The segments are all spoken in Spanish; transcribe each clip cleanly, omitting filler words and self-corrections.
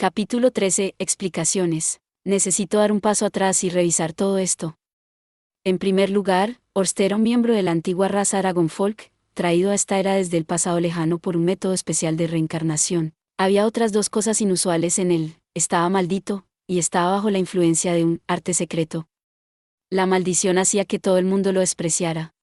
Capítulo 13. Explicaciones. Necesito dar un paso atrás y revisar todo esto. En primer lugar, Orste era un miembro de la antigua raza Dragonfolk, traído a esta era desde el pasado lejano por un método especial de reencarnación. Había otras dos cosas inusuales en él: estaba maldito, y estaba bajo la influencia de un arte secreto. La maldición hacía que todo el mundo lo despreciara.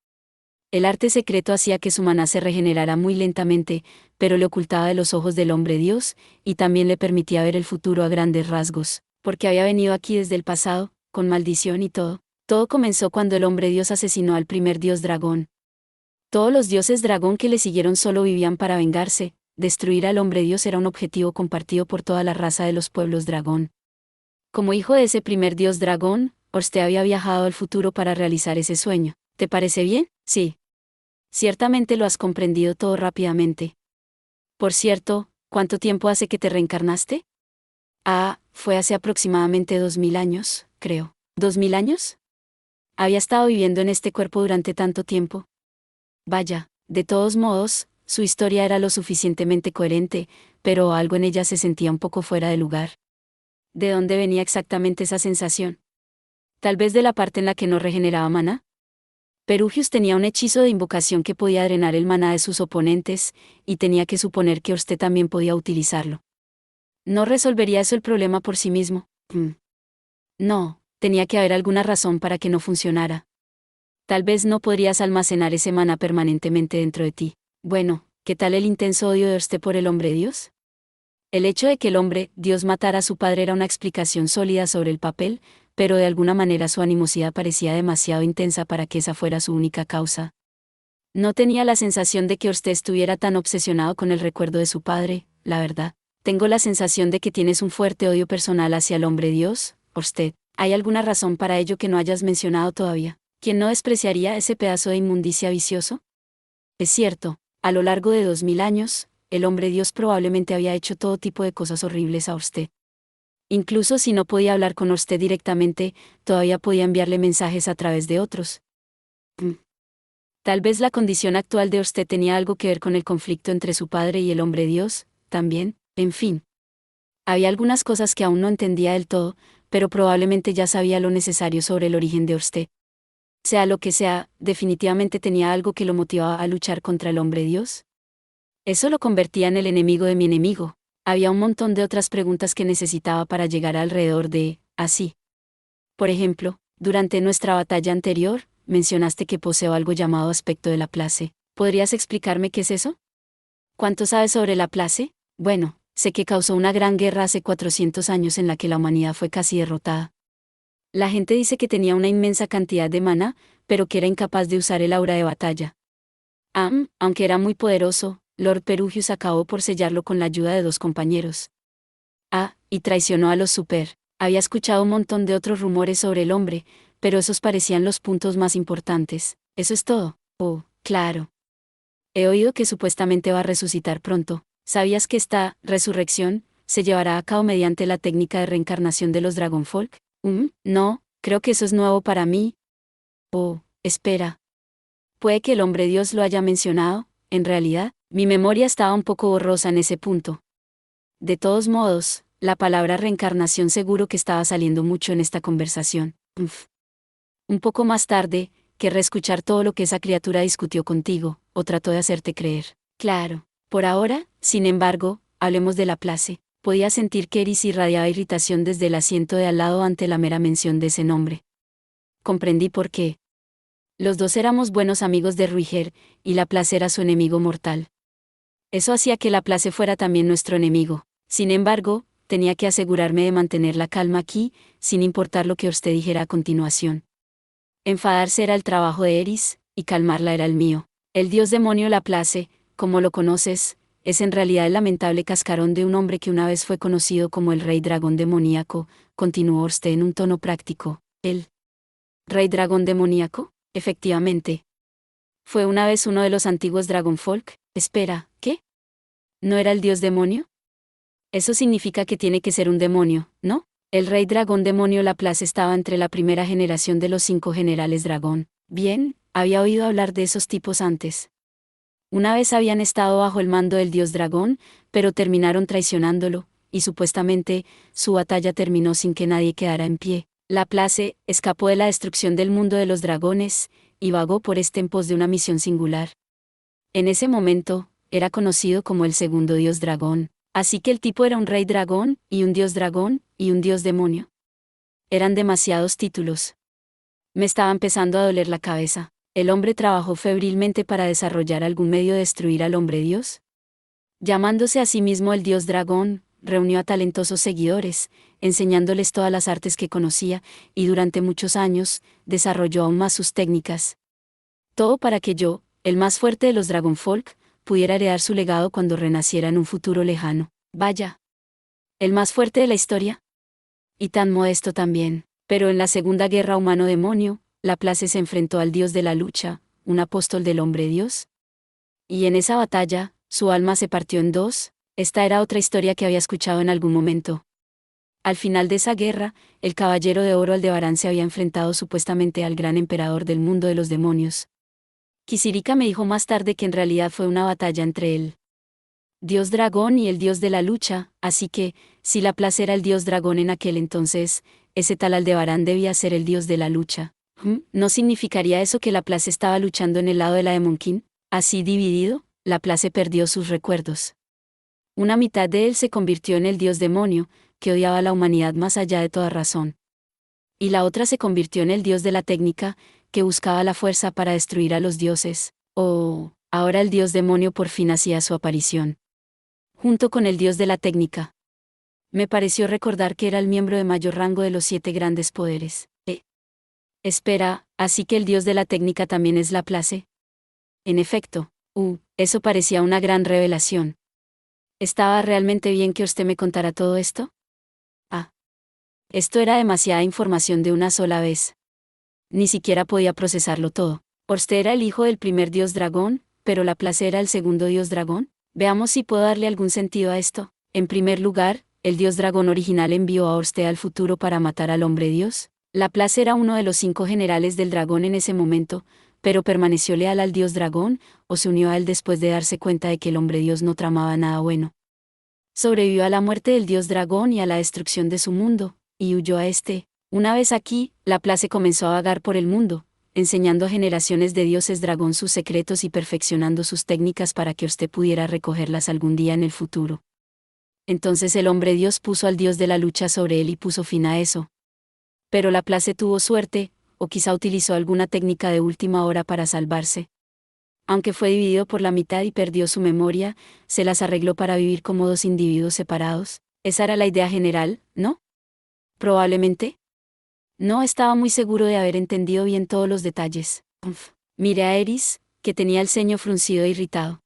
El arte secreto hacía que su maná se regenerara muy lentamente, pero le ocultaba de los ojos del hombre Dios, y también le permitía ver el futuro a grandes rasgos, porque había venido aquí desde el pasado, con maldición y todo. Todo comenzó cuando el hombre Dios asesinó al primer dios dragón. Todos los dioses dragón que le siguieron solo vivían para vengarse. Destruir al hombre Dios era un objetivo compartido por toda la raza de los pueblos dragón. Como hijo de ese primer dios dragón, Orste había viajado al futuro para realizar ese sueño. ¿Te parece bien? Sí. Ciertamente lo has comprendido todo rápidamente. Por cierto, ¿cuánto tiempo hace que te reencarnaste? Fue hace aproximadamente 2000 años, creo. ¿2000 años? Había estado viviendo en este cuerpo durante tanto tiempo. Vaya, de todos modos, su historia era lo suficientemente coherente, pero algo en ella se sentía un poco fuera de lugar. ¿De dónde venía exactamente esa sensación? Tal vez de la parte en la que no regeneraba maná. Perugius tenía un hechizo de invocación que podía drenar el maná de sus oponentes, y tenía que suponer que Orste también podía utilizarlo. ¿No resolvería eso el problema por sí mismo? No, tenía que haber alguna razón para que no funcionara. Tal vez no podrías almacenar ese maná permanentemente dentro de ti. Bueno, ¿qué tal el intenso odio de Orste por el hombre Dios? El hecho de que el hombre Dios matara a su padre era una explicación sólida sobre el papel, pero de alguna manera su animosidad parecía demasiado intensa para que esa fuera su única causa. No tenía la sensación de que Orste estuviera tan obsesionado con el recuerdo de su padre, la verdad. Tengo la sensación de que tienes un fuerte odio personal hacia el hombre Dios, Orste. ¿Hay alguna razón para ello que no hayas mencionado todavía? ¿Quién no despreciaría ese pedazo de inmundicia vicioso? Es cierto, a lo largo de 2000 años, el hombre Dios probablemente había hecho todo tipo de cosas horribles a Orste. Incluso si no podía hablar con Orste directamente, todavía podía enviarle mensajes a través de otros. Tal vez la condición actual de Orste tenía algo que ver con el conflicto entre su padre y el hombre Dios, también, en fin. Había algunas cosas que aún no entendía del todo, pero probablemente ya sabía lo necesario sobre el origen de Orste. Sea lo que sea, definitivamente tenía algo que lo motivaba a luchar contra el hombre Dios. Eso lo convertía en el enemigo de mi enemigo. Había un montón de otras preguntas que necesitaba para llegar alrededor de, así. Por ejemplo, durante nuestra batalla anterior, mencionaste que poseo algo llamado aspecto de Laplace. ¿Podrías explicarme qué es eso? ¿Cuánto sabes sobre Laplace? Bueno, sé que causó una gran guerra hace 400 años en la que la humanidad fue casi derrotada. La gente dice que tenía una inmensa cantidad de maná, pero que era incapaz de usar el aura de batalla. Aunque era muy poderoso, Lord Perugius acabó por sellarlo con la ayuda de dos compañeros. Y traicionó a los Super. Había escuchado un montón de otros rumores sobre el hombre, pero esos parecían los puntos más importantes. ¿Eso es todo? Oh, claro. He oído que supuestamente va a resucitar pronto. ¿Sabías que esta resurrección se llevará a cabo mediante la técnica de reencarnación de los Dragonfolk? No, creo que eso es nuevo para mí. Oh, espera. Puede que el hombre Dios lo haya mencionado. En realidad, mi memoria estaba un poco borrosa en ese punto. De todos modos, la palabra reencarnación seguro que estaba saliendo mucho en esta conversación. Un poco más tarde, querré escuchar todo lo que esa criatura discutió contigo, o trató de hacerte creer. Claro. Por ahora, sin embargo, hablemos de Laplace. Podía sentir que Eris irradiaba irritación desde el asiento de al lado ante la mera mención de ese nombre. Comprendí por qué. Los dos éramos buenos amigos de Ruiger, y Laplace era su enemigo mortal. Eso hacía que Laplace fuera también nuestro enemigo. Sin embargo, tenía que asegurarme de mantener la calma aquí, sin importar lo que Orste dijera a continuación. Enfadarse era el trabajo de Eris, y calmarla era el mío. El dios demonio Laplace, como lo conoces, es en realidad el lamentable cascarón de un hombre que una vez fue conocido como el Rey Dragón Demoníaco, continuó Orste en un tono práctico. ¿El Rey Dragón Demoníaco? Efectivamente. ¿Fue una vez uno de los antiguos Dragonfolk? Espera, ¿qué? ¿No era el dios demonio? Eso significa que tiene que ser un demonio, ¿no? El rey dragón demonio Laplace estaba entre la primera generación de los 5 generales dragón. Bien, había oído hablar de esos tipos antes. Una vez habían estado bajo el mando del dios dragón, pero terminaron traicionándolo, y supuestamente, su batalla terminó sin que nadie quedara en pie. Laplace escapó de la destrucción del mundo de los dragones, y vagó por este en pos de una misión singular. En ese momento, era conocido como el segundo dios dragón, así que el tipo era un rey dragón, y un dios dragón, y un dios demonio. Eran demasiados títulos. Me estaba empezando a doler la cabeza. ¿El hombre trabajó febrilmente para desarrollar algún medio de destruir al hombre dios? Llamándose a sí mismo el dios dragón, reunió a talentosos seguidores, enseñándoles todas las artes que conocía, y durante muchos años, desarrolló aún más sus técnicas. Todo para que yo, el más fuerte de los Dragonfolk, pudiera heredar su legado cuando renaciera en un futuro lejano. Vaya. ¿El más fuerte de la historia? Y tan modesto también. Pero en la Segunda Guerra Humano-Demonio, Laplace se enfrentó al dios de la lucha, un apóstol del hombre dios. Y en esa batalla, su alma se partió en dos. Esta era otra historia que había escuchado en algún momento. Al final de esa guerra, el Caballero de Oro Aldebarán se había enfrentado supuestamente al gran emperador del mundo de los demonios. Kisirika me dijo más tarde que en realidad fue una batalla entre el dios dragón y el dios de la lucha, así que, si Laplace era el dios dragón en aquel entonces, ese tal Aldebarán debía ser el dios de la lucha. ¿No significaría eso que Laplace estaba luchando en el lado de la Demon King? Así dividido, Laplace perdió sus recuerdos. Una mitad de él se convirtió en el dios demonio, que odiaba a la humanidad más allá de toda razón. Y la otra se convirtió en el dios de la técnica, que buscaba la fuerza para destruir a los dioses. Ahora el dios demonio por fin hacía su aparición. Junto con el dios de la técnica. Me pareció recordar que era el miembro de mayor rango de los 7 grandes poderes. Espera, ¿así que el dios de la técnica también es Laplace? En efecto, eso parecía una gran revelación. ¿Estaba realmente bien que usted me contara todo esto? Esto era demasiada información de una sola vez. Ni siquiera podía procesarlo todo. Orste era el hijo del primer dios dragón, pero Laplace era el segundo dios dragón. Veamos si puedo darle algún sentido a esto. En primer lugar, el dios dragón original envió a Orste al futuro para matar al hombre dios. Laplace era uno de los 5 generales del dragón en ese momento, pero permaneció leal al dios dragón, o se unió a él después de darse cuenta de que el hombre dios no tramaba nada bueno. Sobrevivió a la muerte del dios dragón y a la destrucción de su mundo, y huyó a este. Una vez aquí, Laplace comenzó a vagar por el mundo, enseñando a generaciones de dioses dragón sus secretos y perfeccionando sus técnicas para que usted pudiera recogerlas algún día en el futuro. Entonces el hombre dios puso al dios de la lucha sobre él y puso fin a eso. Pero Laplace tuvo suerte, o quizá utilizó alguna técnica de última hora para salvarse. Aunque fue dividido por la mitad y perdió su memoria, se las arregló para vivir como 2 individuos separados. Esa era la idea general, ¿no? Probablemente. No estaba muy seguro de haber entendido bien todos los detalles. Miré a Eris, que tenía el ceño fruncido e irritado.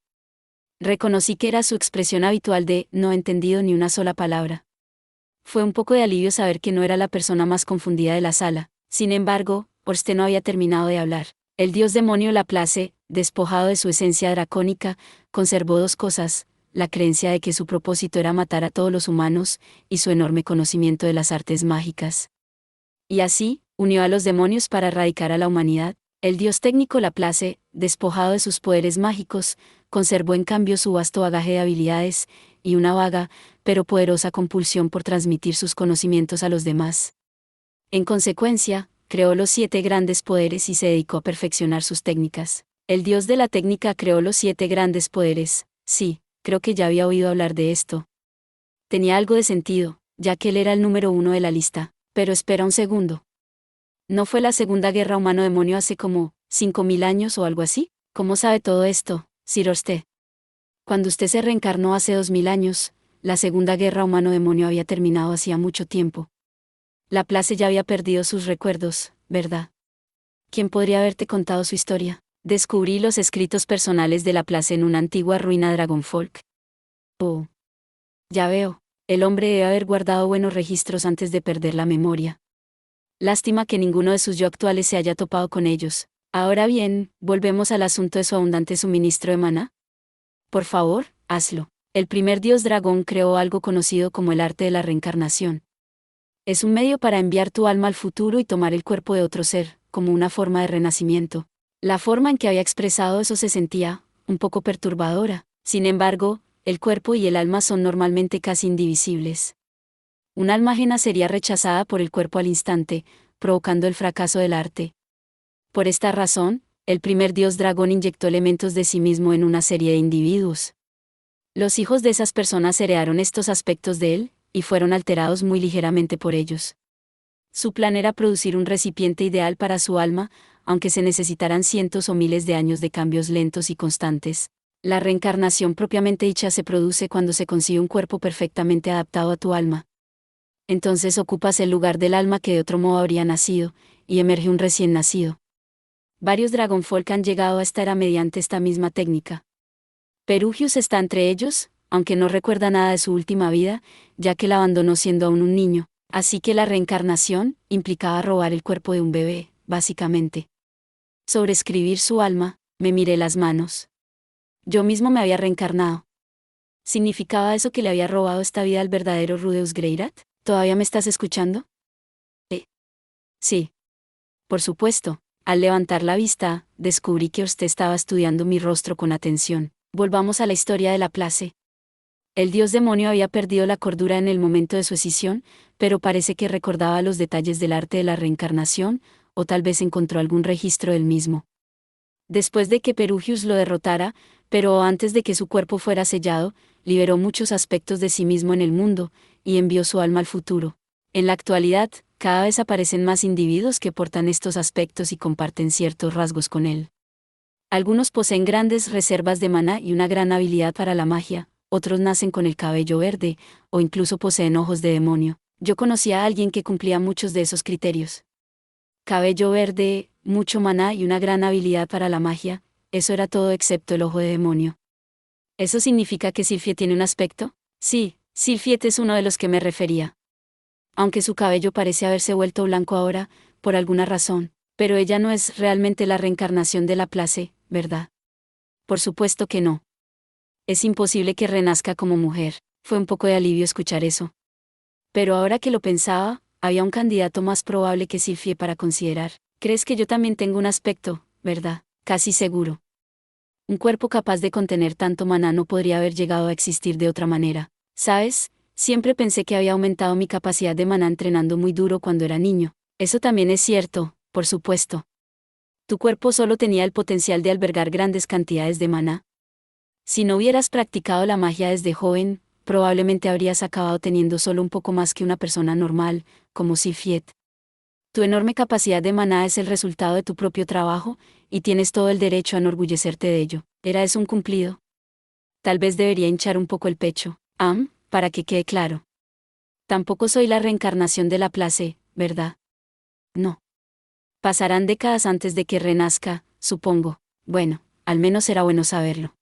Reconocí que era su expresión habitual de no he entendido ni una sola palabra. Fue un poco de alivio saber que no era la persona más confundida de la sala. Sin embargo, Orste no había terminado de hablar. El dios demonio Laplace, despojado de su esencia dracónica, conservó 2 cosas: la creencia de que su propósito era matar a todos los humanos, y su enorme conocimiento de las artes mágicas. Y así, unió a los demonios para erradicar a la humanidad. El dios técnico Laplace, despojado de sus poderes mágicos, conservó en cambio su vasto bagaje de habilidades, y una vaga, pero poderosa compulsión por transmitir sus conocimientos a los demás. En consecuencia, creó los 7 grandes poderes y se dedicó a perfeccionar sus técnicas. El dios de la técnica creó los 7 grandes poderes. Sí, creo que ya había oído hablar de esto. Tenía algo de sentido, ya que él era el número 1 de la lista. Pero espera un segundo. ¿No fue la Segunda Guerra Humano-Demonio hace como 5.000 años o algo así? ¿Cómo sabe todo esto, Sir Orste? Cuando usted se reencarnó hace 2.000 años, la Segunda Guerra Humano-Demonio había terminado hacía mucho tiempo. Laplace ya había perdido sus recuerdos, ¿verdad? ¿Quién podría haberte contado su historia? Descubrí los escritos personales de Laplace en una antigua ruina Dragonfolk. Ya veo. El hombre debe haber guardado buenos registros antes de perder la memoria. Lástima que ninguno de sus yo actuales se haya topado con ellos. Ahora bien, volvemos al asunto de su abundante suministro de maná. Por favor, hazlo. El primer dios dragón creó algo conocido como el arte de la reencarnación. Es un medio para enviar tu alma al futuro y tomar el cuerpo de otro ser, como una forma de renacimiento. La forma en que había expresado eso se sentía un poco perturbadora. Sin embargo, el cuerpo y el alma son normalmente casi indivisibles. Un alma ajena sería rechazada por el cuerpo al instante, provocando el fracaso del arte. Por esta razón, el primer dios dragón inyectó elementos de sí mismo en una serie de individuos. Los hijos de esas personas heredaron estos aspectos de él, y fueron alterados muy ligeramente por ellos. Su plan era producir un recipiente ideal para su alma, aunque se necesitaran cientos o miles de años de cambios lentos y constantes. La reencarnación propiamente dicha se produce cuando se consigue un cuerpo perfectamente adaptado a tu alma. Entonces ocupas el lugar del alma que de otro modo habría nacido, y emerge un recién nacido. Varios Dragonfolk han llegado a esta era mediante esta misma técnica. Perugius está entre ellos, aunque no recuerda nada de su última vida, ya que la abandonó siendo aún un niño, así que la reencarnación implicaba robar el cuerpo de un bebé, básicamente. Sobre escribir su alma, me miré las manos. Yo mismo me había reencarnado. ¿Significaba eso que le había robado esta vida al verdadero Rudeus Greirat? ¿Todavía me estás escuchando? Sí. Por supuesto. Al levantar la vista, descubrí que usted estaba estudiando mi rostro con atención. Volvamos a la historia de Laplace. El dios demonio había perdido la cordura en el momento de su escisión, pero parece que recordaba los detalles del arte de la reencarnación, o tal vez encontró algún registro del mismo. Después de que Perugius lo derrotara, pero antes de que su cuerpo fuera sellado, liberó muchos aspectos de sí mismo en el mundo, y envió su alma al futuro. En la actualidad, cada vez aparecen más individuos que portan estos aspectos y comparten ciertos rasgos con él. Algunos poseen grandes reservas de maná y una gran habilidad para la magia, otros nacen con el cabello verde, o incluso poseen ojos de demonio. Yo conocía a alguien que cumplía muchos de esos criterios. Cabello verde, mucho maná y una gran habilidad para la magia, eso era todo excepto el ojo de demonio. ¿Eso significa que Sylphiet tiene un aspecto? Sí, Sylphiet es uno de los que me refería. Aunque su cabello parece haberse vuelto blanco ahora, por alguna razón, pero ella no es realmente la reencarnación de Laplace, ¿verdad? Por supuesto que no. Es imposible que renazca como mujer. Fue un poco de alivio escuchar eso. Pero ahora que lo pensaba, había un candidato más probable que Sylphie para considerar. ¿Crees que yo también tengo un aspecto, verdad? Casi seguro. Un cuerpo capaz de contener tanto maná no podría haber llegado a existir de otra manera. ¿Sabes? Siempre pensé que había aumentado mi capacidad de maná entrenando muy duro cuando era niño. Eso también es cierto, por supuesto. Tu cuerpo solo tenía el potencial de albergar grandes cantidades de maná. Si no hubieras practicado la magia desde joven, probablemente habrías acabado teniendo solo un poco más que una persona normal, como Sylphiet. Tu enorme capacidad de maná es el resultado de tu propio trabajo, y tienes todo el derecho a enorgullecerte de ello. ¿Era eso un cumplido? Tal vez debería hinchar un poco el pecho, para que quede claro. Tampoco soy la reencarnación de Laplace, ¿verdad? No. Pasarán décadas antes de que renazca, supongo. Bueno, al menos era bueno saberlo.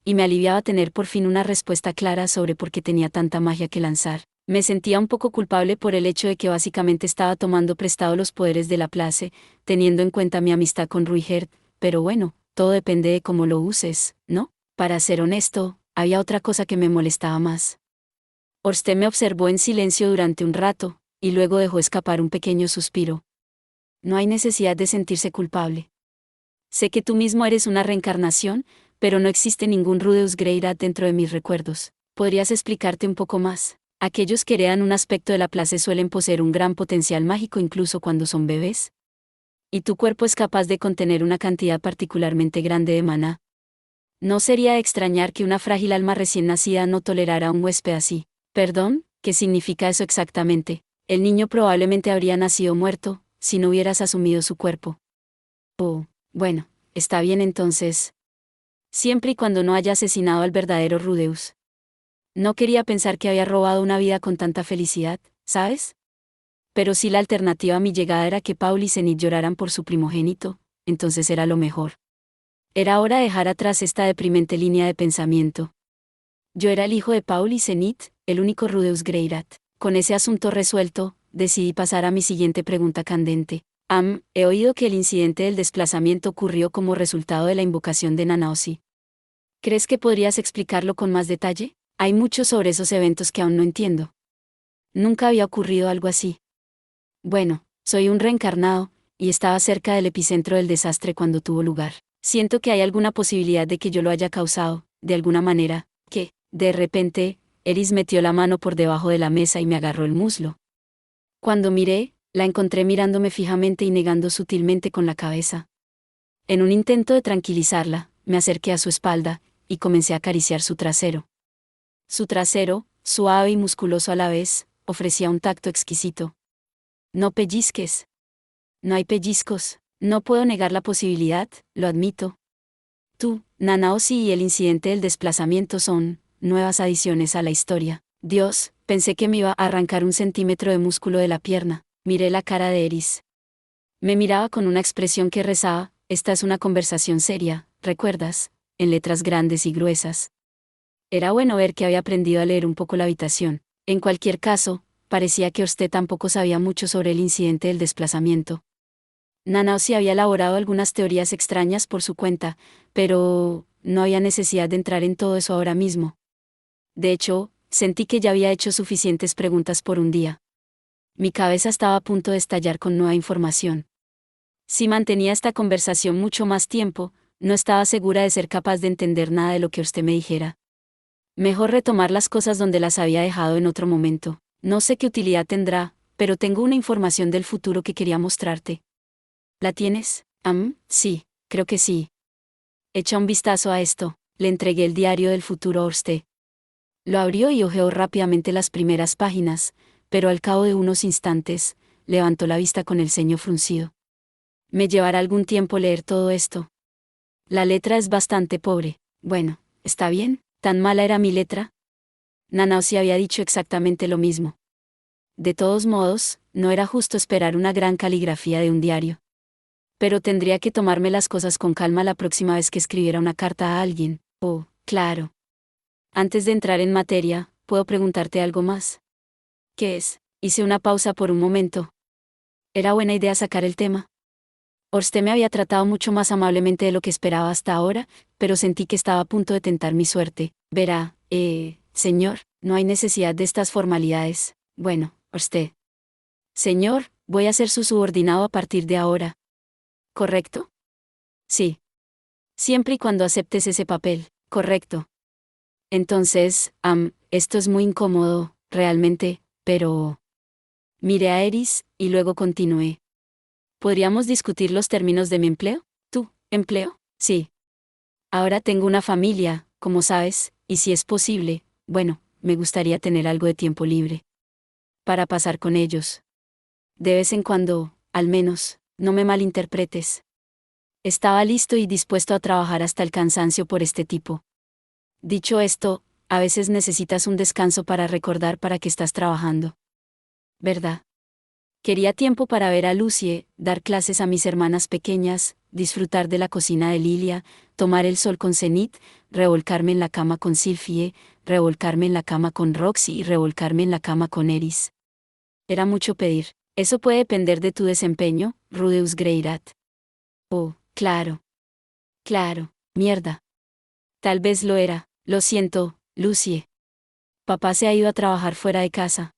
Y me aliviaba tener por fin una respuesta clara sobre por qué tenía tanta magia que lanzar. Me sentía un poco culpable por el hecho de que básicamente estaba tomando prestado los poderes de Laplace, teniendo en cuenta mi amistad con Ruijert, pero bueno, todo depende de cómo lo uses, ¿no? Para ser honesto, había otra cosa que me molestaba más. Orste me observó en silencio durante un rato, y luego dejó escapar un pequeño suspiro. No hay necesidad de sentirse culpable. Sé que tú mismo eres una reencarnación, pero no existe ningún Rudeus Greirat dentro de mis recuerdos. ¿Podrías explicarte un poco más? Aquellos que heredan un aspecto de Laplace suelen poseer un gran potencial mágico incluso cuando son bebés. Y tu cuerpo es capaz de contener una cantidad particularmente grande de maná. No sería de extrañar que una frágil alma recién nacida no tolerara a un huésped así. ¿Perdón? ¿Qué significa eso exactamente? El niño probablemente habría nacido muerto, si no hubieras asumido su cuerpo. Oh, bueno, está bien entonces. Siempre y cuando no haya asesinado al verdadero Rudeus. No quería pensar que había robado una vida con tanta felicidad, ¿sabes? Pero si la alternativa a mi llegada era que Paul y Zenith lloraran por su primogénito, entonces era lo mejor. Era hora de dejar atrás esta deprimente línea de pensamiento. Yo era el hijo de Paul y Zenith, el único Rudeus Greirat. Con ese asunto resuelto, decidí pasar a mi siguiente pregunta candente. He oído que el incidente del desplazamiento ocurrió como resultado de la invocación de Nanaosi. ¿Crees que podrías explicarlo con más detalle? Hay mucho sobre esos eventos que aún no entiendo. Nunca había ocurrido algo así. Bueno, soy un reencarnado, y estaba cerca del epicentro del desastre cuando tuvo lugar. Siento que hay alguna posibilidad de que yo lo haya causado, de alguna manera. ¿Qué? De repente, Eris metió la mano por debajo de la mesa y me agarró el muslo. Cuando miré, la encontré mirándome fijamente y negando sutilmente con la cabeza. En un intento de tranquilizarla, me acerqué a su espalda, y comencé a acariciar su trasero. Su trasero, suave y musculoso a la vez, ofrecía un tacto exquisito. No pellizques. No hay pellizcos, no puedo negar la posibilidad, lo admito. Tú, Nanaoshi y el incidente del desplazamiento son nuevas adiciones a la historia. Dios, pensé que me iba a arrancar un centímetro de músculo de la pierna. Miré la cara de Eris. Me miraba con una expresión que rezaba, esta es una conversación seria, ¿recuerdas? En letras grandes y gruesas. Era bueno ver que había aprendido a leer un poco la habitación. En cualquier caso, parecía que Orsted tampoco sabía mucho sobre el incidente del desplazamiento. Nanaoshi había elaborado algunas teorías extrañas por su cuenta, pero no había necesidad de entrar en todo eso ahora mismo. De hecho, sentí que ya había hecho suficientes preguntas por un día. Mi cabeza estaba a punto de estallar con nueva información. Si mantenía esta conversación mucho más tiempo, no estaba segura de ser capaz de entender nada de lo que usted me dijera. Mejor retomar las cosas donde las había dejado en otro momento. No sé qué utilidad tendrá, pero tengo una información del futuro que quería mostrarte. ¿La tienes? Sí, creo que sí. Echa un vistazo a esto. Le entregué el diario del futuro a Orsted. Lo abrió y hojeó rápidamente las primeras páginas, pero al cabo de unos instantes, levantó la vista con el ceño fruncido. Me llevará algún tiempo leer todo esto. La letra es bastante pobre. Bueno, está bien, ¿tan mala era mi letra? Nanaoshi había dicho exactamente lo mismo. De todos modos, no era justo esperar una gran caligrafía de un diario. Pero tendría que tomarme las cosas con calma la próxima vez que escribiera una carta a alguien. Oh, claro. Antes de entrar en materia, ¿puedo preguntarte algo más? ¿Qué es? Hice una pausa por un momento. ¿Era buena idea sacar el tema? Orsted me había tratado mucho más amablemente de lo que esperaba hasta ahora, pero sentí que estaba a punto de tentar mi suerte. Verá, señor, no hay necesidad de estas formalidades. Bueno, Orsted. Señor, voy a ser su subordinado a partir de ahora. ¿Correcto? Sí. Siempre y cuando aceptes ese papel, correcto. Entonces, esto es muy incómodo, realmente, pero... Miré a Eris, y luego continué. ¿Podríamos discutir los términos de mi empleo? ¿Tú, empleo? Sí. Ahora tengo una familia, como sabes, y si es posible, bueno, me gustaría tener algo de tiempo libre. Para pasar con ellos. De vez en cuando, al menos, no me malinterpretes. Estaba listo y dispuesto a trabajar hasta el cansancio por este tipo. Dicho esto, a veces necesitas un descanso para recordar para qué estás trabajando. ¿Verdad? Quería tiempo para ver a Lucie, dar clases a mis hermanas pequeñas, disfrutar de la cocina de Lilia, tomar el sol con Zenith, revolcarme en la cama con Sylphie, revolcarme en la cama con Roxy y revolcarme en la cama con Eris. Era mucho pedir. Eso puede depender de tu desempeño, Rudeus Greyrat. Oh, claro. Claro, mierda. Tal vez lo era, lo siento, Lucie. Papá se ha ido a trabajar fuera de casa.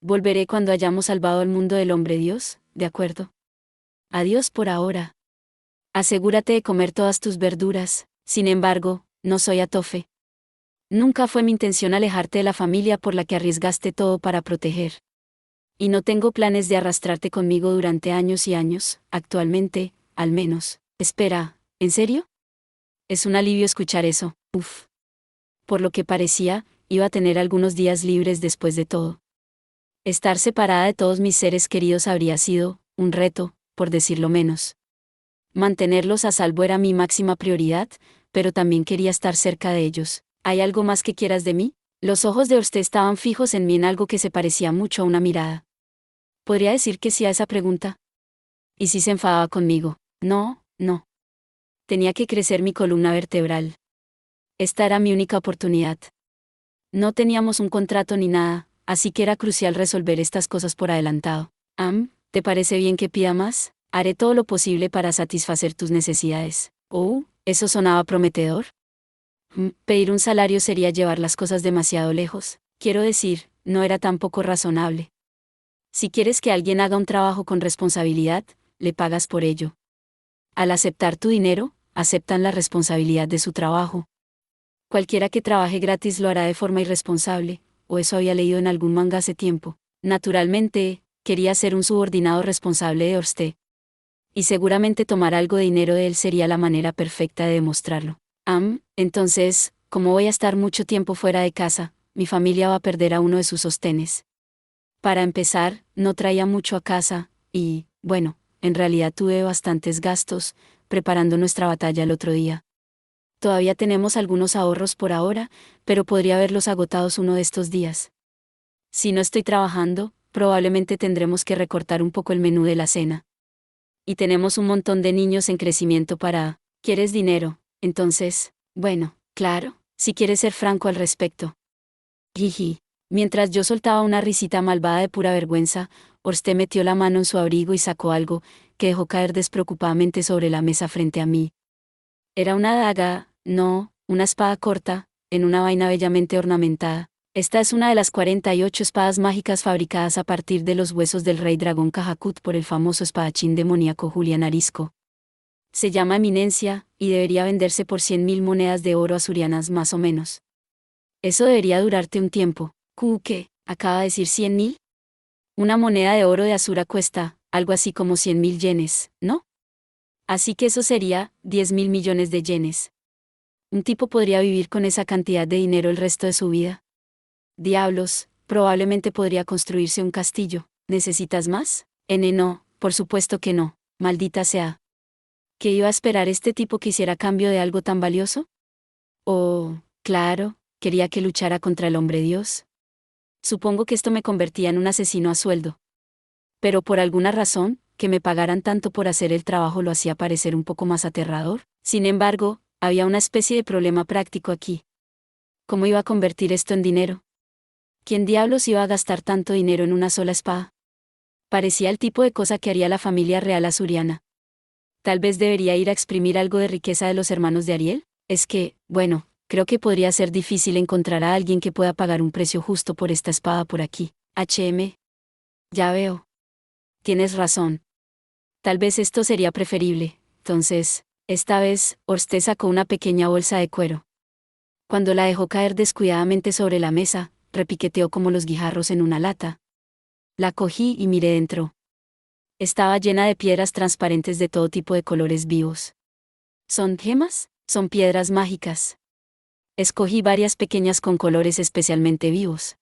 Volveré cuando hayamos salvado al mundo del hombre Dios, ¿de acuerdo? Adiós por ahora. Asegúrate de comer todas tus verduras, sin embargo, no soy Atofe. Nunca fue mi intención alejarte de la familia por la que arriesgaste todo para proteger. Y no tengo planes de arrastrarte conmigo durante años y años, actualmente, al menos. Espera, ¿en serio? Es un alivio escuchar eso, uff. Por lo que parecía, iba a tener algunos días libres después de todo. Estar separada de todos mis seres queridos habría sido un reto, por decirlo menos. Mantenerlos a salvo era mi máxima prioridad, pero también quería estar cerca de ellos. ¿Hay algo más que quieras de mí? Los ojos de Orsted estaban fijos en mí en algo que se parecía mucho a una mirada. ¿Podría decir que sí a esa pregunta? ¿Y si se enfadaba conmigo? No, no. Tenía que crecer mi columna vertebral. Esta era mi única oportunidad. No teníamos un contrato ni nada, así que era crucial resolver estas cosas por adelantado. ¿Te parece bien que pida más? Haré todo lo posible para satisfacer tus necesidades. Oh, ¿eso sonaba prometedor? Pedir un salario sería llevar las cosas demasiado lejos. Quiero decir, no era tampoco razonable. Si quieres que alguien haga un trabajo con responsabilidad, le pagas por ello. Al aceptar tu dinero, aceptan la responsabilidad de su trabajo. Cualquiera que trabaje gratis lo hará de forma irresponsable, o eso había leído en algún manga hace tiempo. Naturalmente, quería ser un subordinado responsable de Orsted. Y seguramente tomar algo de dinero de él sería la manera perfecta de demostrarlo. Entonces, como voy a estar mucho tiempo fuera de casa, mi familia va a perder a uno de sus sostenes. Para empezar, no traía mucho a casa, y, bueno, en realidad tuve bastantes gastos, preparando nuestra batalla el otro día. Todavía tenemos algunos ahorros por ahora, pero podría verlos agotados uno de estos días. Si no estoy trabajando, probablemente tendremos que recortar un poco el menú de la cena. Y tenemos un montón de niños en crecimiento para... ¿Quieres dinero? Entonces, bueno, claro, si quieres ser franco al respecto. Jiji. Mientras yo soltaba una risita malvada de pura vergüenza, Orsted metió la mano en su abrigo y sacó algo, que dejó caer despreocupadamente sobre la mesa frente a mí. Era una daga, no, una espada corta, en una vaina bellamente ornamentada. Esta es una de las 48 espadas mágicas fabricadas a partir de los huesos del rey dragón Kajakut por el famoso espadachín demoníaco Julián Arisco. Se llama Eminencia, y debería venderse por 100.000 monedas de oro azurianas más o menos. Eso debería durarte un tiempo. ¿Qué? ¿Acaba de decir 100.000? Una moneda de oro de Asura cuesta, algo así como 100.000 yenes, ¿no? Así que eso sería, 10.000 millones de yenes. ¿Un tipo podría vivir con esa cantidad de dinero el resto de su vida? Diablos, probablemente podría construirse un castillo. ¿Necesitas más? No, por supuesto que no, maldita sea. ¿Qué iba a esperar este tipo que hiciera cambio de algo tan valioso? Oh, claro, quería que luchara contra el hombre Dios. Supongo que esto me convertía en un asesino a sueldo. Pero por alguna razón, que me pagaran tanto por hacer el trabajo lo hacía parecer un poco más aterrador. Sin embargo, había una especie de problema práctico aquí. ¿Cómo iba a convertir esto en dinero? ¿Quién diablos iba a gastar tanto dinero en una sola espada? Parecía el tipo de cosa que haría la familia real azuriana. Tal vez debería ir a exprimir algo de riqueza de los hermanos de Ariel. Es que, bueno, creo que podría ser difícil encontrar a alguien que pueda pagar un precio justo por esta espada por aquí. Ya veo. Tienes razón. Tal vez esto sería preferible. Entonces, esta vez, Orsted sacó una pequeña bolsa de cuero. Cuando la dejó caer descuidadamente sobre la mesa, repiqueteó como los guijarros en una lata. La cogí y miré dentro. Estaba llena de piedras transparentes de todo tipo de colores vivos. ¿Son gemas? Son piedras mágicas. Escogí varias pequeñas con colores especialmente vivos.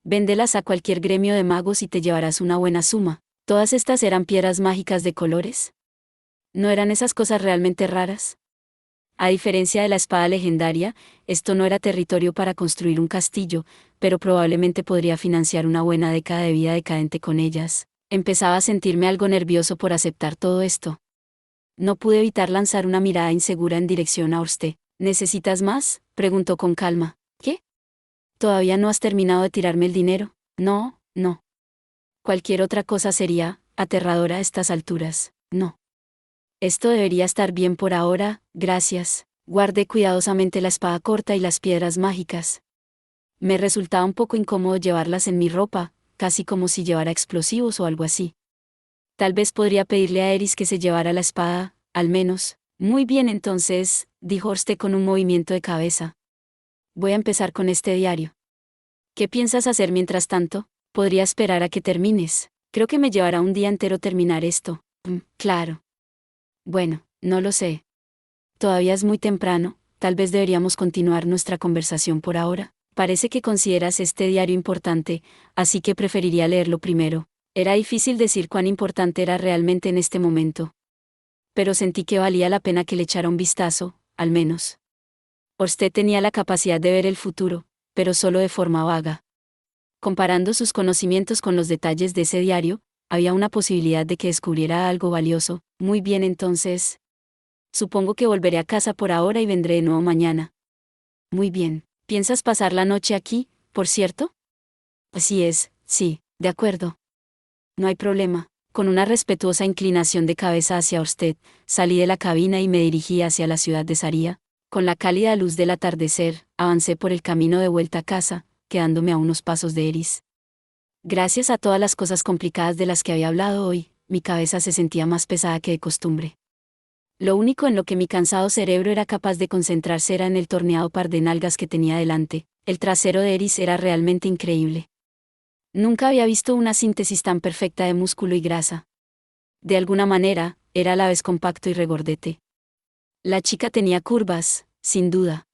Véndelas a cualquier gremio de magos y te llevarás una buena suma. ¿Todas estas eran piedras mágicas de colores? ¿No eran esas cosas realmente raras? A diferencia de la espada legendaria, esto no era territorio para construir un castillo, pero probablemente podría financiar una buena década de vida decadente con ellas. Empezaba a sentirme algo nervioso por aceptar todo esto. No pude evitar lanzar una mirada insegura en dirección a Orsted. ¿Necesitas más?, preguntó con calma. ¿Qué? ¿Todavía no has terminado de tirarme el dinero? No, no. Cualquier otra cosa sería aterradora a estas alturas. No. Esto debería estar bien por ahora, gracias. Guardé cuidadosamente la espada corta y las piedras mágicas. Me resultaba un poco incómodo llevarlas en mi ropa, casi como si llevara explosivos o algo así. Tal vez podría pedirle a Eris que se llevara la espada, al menos. Muy bien entonces, dijo Orsted con un movimiento de cabeza. Voy a empezar con este diario. ¿Qué piensas hacer mientras tanto? Podría esperar a que termines. Creo que me llevará un día entero terminar esto. Claro. Bueno, no lo sé. Todavía es muy temprano, tal vez deberíamos continuar nuestra conversación por ahora. Parece que consideras este diario importante, así que preferiría leerlo primero. Era difícil decir cuán importante era realmente en este momento. Pero sentí que valía la pena que le echara un vistazo, al menos. Orsted tenía la capacidad de ver el futuro, pero solo de forma vaga. Comparando sus conocimientos con los detalles de ese diario, había una posibilidad de que descubriera algo valioso. Muy bien entonces. Supongo que volveré a casa por ahora y vendré de nuevo mañana. Muy bien. ¿Piensas pasar la noche aquí, por cierto? Así es, sí, de acuerdo. No hay problema. Con una respetuosa inclinación de cabeza hacia Orsted, salí de la cabina y me dirigí hacia la ciudad de Saria. Con la cálida luz del atardecer, avancé por el camino de vuelta a casa, quedándome a unos pasos de Eris. Gracias a todas las cosas complicadas de las que había hablado hoy, mi cabeza se sentía más pesada que de costumbre. Lo único en lo que mi cansado cerebro era capaz de concentrarse era en el torneado par de nalgas que tenía delante. El trasero de Eris era realmente increíble. Nunca había visto una síntesis tan perfecta de músculo y grasa. De alguna manera, era a la vez compacto y regordete. La chica tenía curvas, sin duda.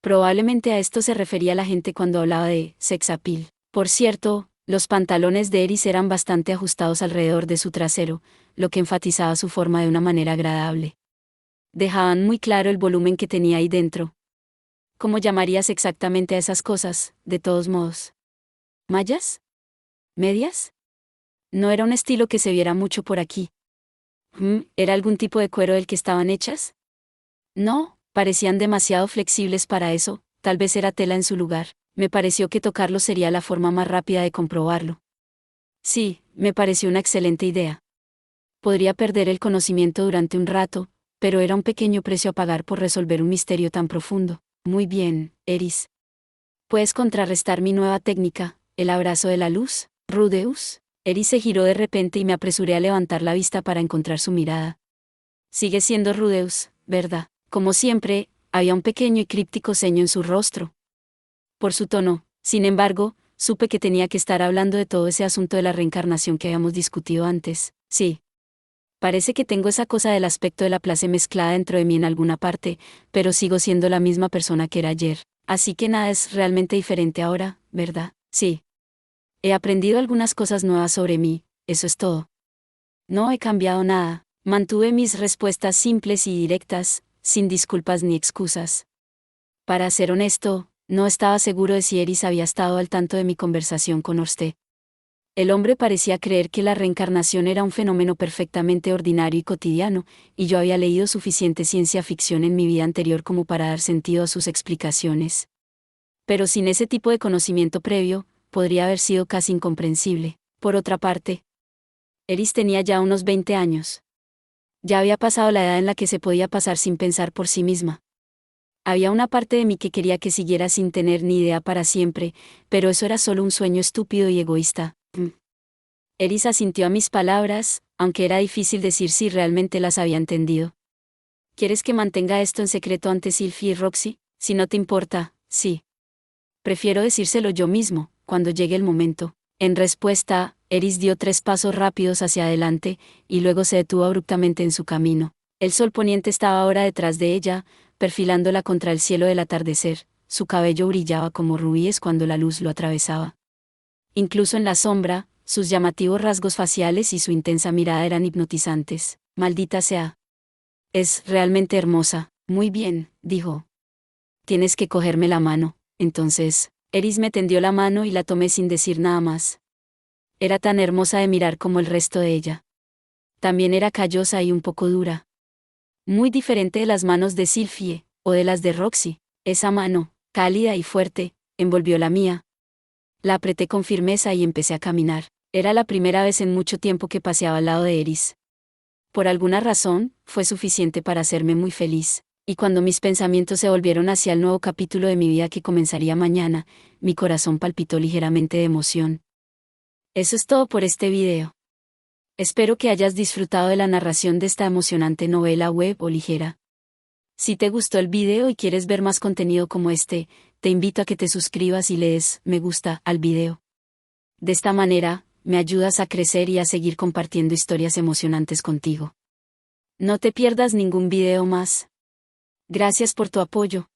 Probablemente a esto se refería la gente cuando hablaba de sex appeal. Por cierto, los pantalones de Eris eran bastante ajustados alrededor de su trasero, lo que enfatizaba su forma de una manera agradable. Dejaban muy claro el volumen que tenía ahí dentro. ¿Cómo llamarías exactamente a esas cosas, de todos modos? ¿Mallas? ¿Medias? No era un estilo que se viera mucho por aquí. ¿Era algún tipo de cuero del que estaban hechas? No, parecían demasiado flexibles para eso, tal vez era tela en su lugar. Me pareció que tocarlo sería la forma más rápida de comprobarlo. Sí, me pareció una excelente idea. Podría perder el conocimiento durante un rato, pero era un pequeño precio a pagar por resolver un misterio tan profundo. Muy bien, Eris. ¿Puedes contrarrestar mi nueva técnica, el abrazo de la luz, Rudeus? Eris se giró de repente y me apresuré a levantar la vista para encontrar su mirada. Sigue siendo Rudeus, ¿verdad? Como siempre, había un pequeño y críptico ceño en su rostro. Por su tono, sin embargo, supe que tenía que estar hablando de todo ese asunto de la reencarnación que habíamos discutido antes. Sí. Parece que tengo esa cosa del aspecto de la place mezclada dentro de mí en alguna parte, pero sigo siendo la misma persona que era ayer. Así que nada es realmente diferente ahora, ¿verdad? Sí. He aprendido algunas cosas nuevas sobre mí, eso es todo. No he cambiado nada, mantuve mis respuestas simples y directas, sin disculpas ni excusas. Para ser honesto, no estaba seguro de si Eris había estado al tanto de mi conversación con Orste. El hombre parecía creer que la reencarnación era un fenómeno perfectamente ordinario y cotidiano, y yo había leído suficiente ciencia ficción en mi vida anterior como para dar sentido a sus explicaciones. Pero sin ese tipo de conocimiento previo, podría haber sido casi incomprensible. Por otra parte, Eris tenía ya unos 20 años. Ya había pasado la edad en la que se podía pasar sin pensar por sí misma. Había una parte de mí que quería que siguiera sin tener ni idea para siempre, pero eso era solo un sueño estúpido y egoísta. Eris asintió a mis palabras, aunque era difícil decir si realmente las había entendido. ¿Quieres que mantenga esto en secreto ante Sylvie y Roxy? Si no te importa, sí. Prefiero decírselo yo mismo, cuando llegue el momento. En respuesta, Eris dio 3 pasos rápidos hacia adelante, y luego se detuvo abruptamente en su camino. El sol poniente estaba ahora detrás de ella, perfilándola contra el cielo del atardecer. Su cabello brillaba como rubíes cuando la luz lo atravesaba. Incluso en la sombra, sus llamativos rasgos faciales y su intensa mirada eran hipnotizantes. Maldita sea. Es realmente hermosa. Muy bien, dijo. Tienes que cogerme la mano. Entonces, Eris me tendió la mano y la tomé sin decir nada más. Era tan hermosa de mirar como el resto de ella. También era callosa y un poco dura. Muy diferente de las manos de Sylvie, o de las de Roxy. Esa mano, cálida y fuerte, envolvió la mía. La apreté con firmeza y empecé a caminar. Era la primera vez en mucho tiempo que paseaba al lado de Eris. Por alguna razón, fue suficiente para hacerme muy feliz. Y cuando mis pensamientos se volvieron hacia el nuevo capítulo de mi vida que comenzaría mañana, mi corazón palpitó ligeramente de emoción. Eso es todo por este video. Espero que hayas disfrutado de la narración de esta emocionante novela web o ligera. Si te gustó el video y quieres ver más contenido como este, te invito a que te suscribas y le des me gusta al video. De esta manera, me ayudas a crecer y a seguir compartiendo historias emocionantes contigo. No te pierdas ningún video más. Gracias por tu apoyo.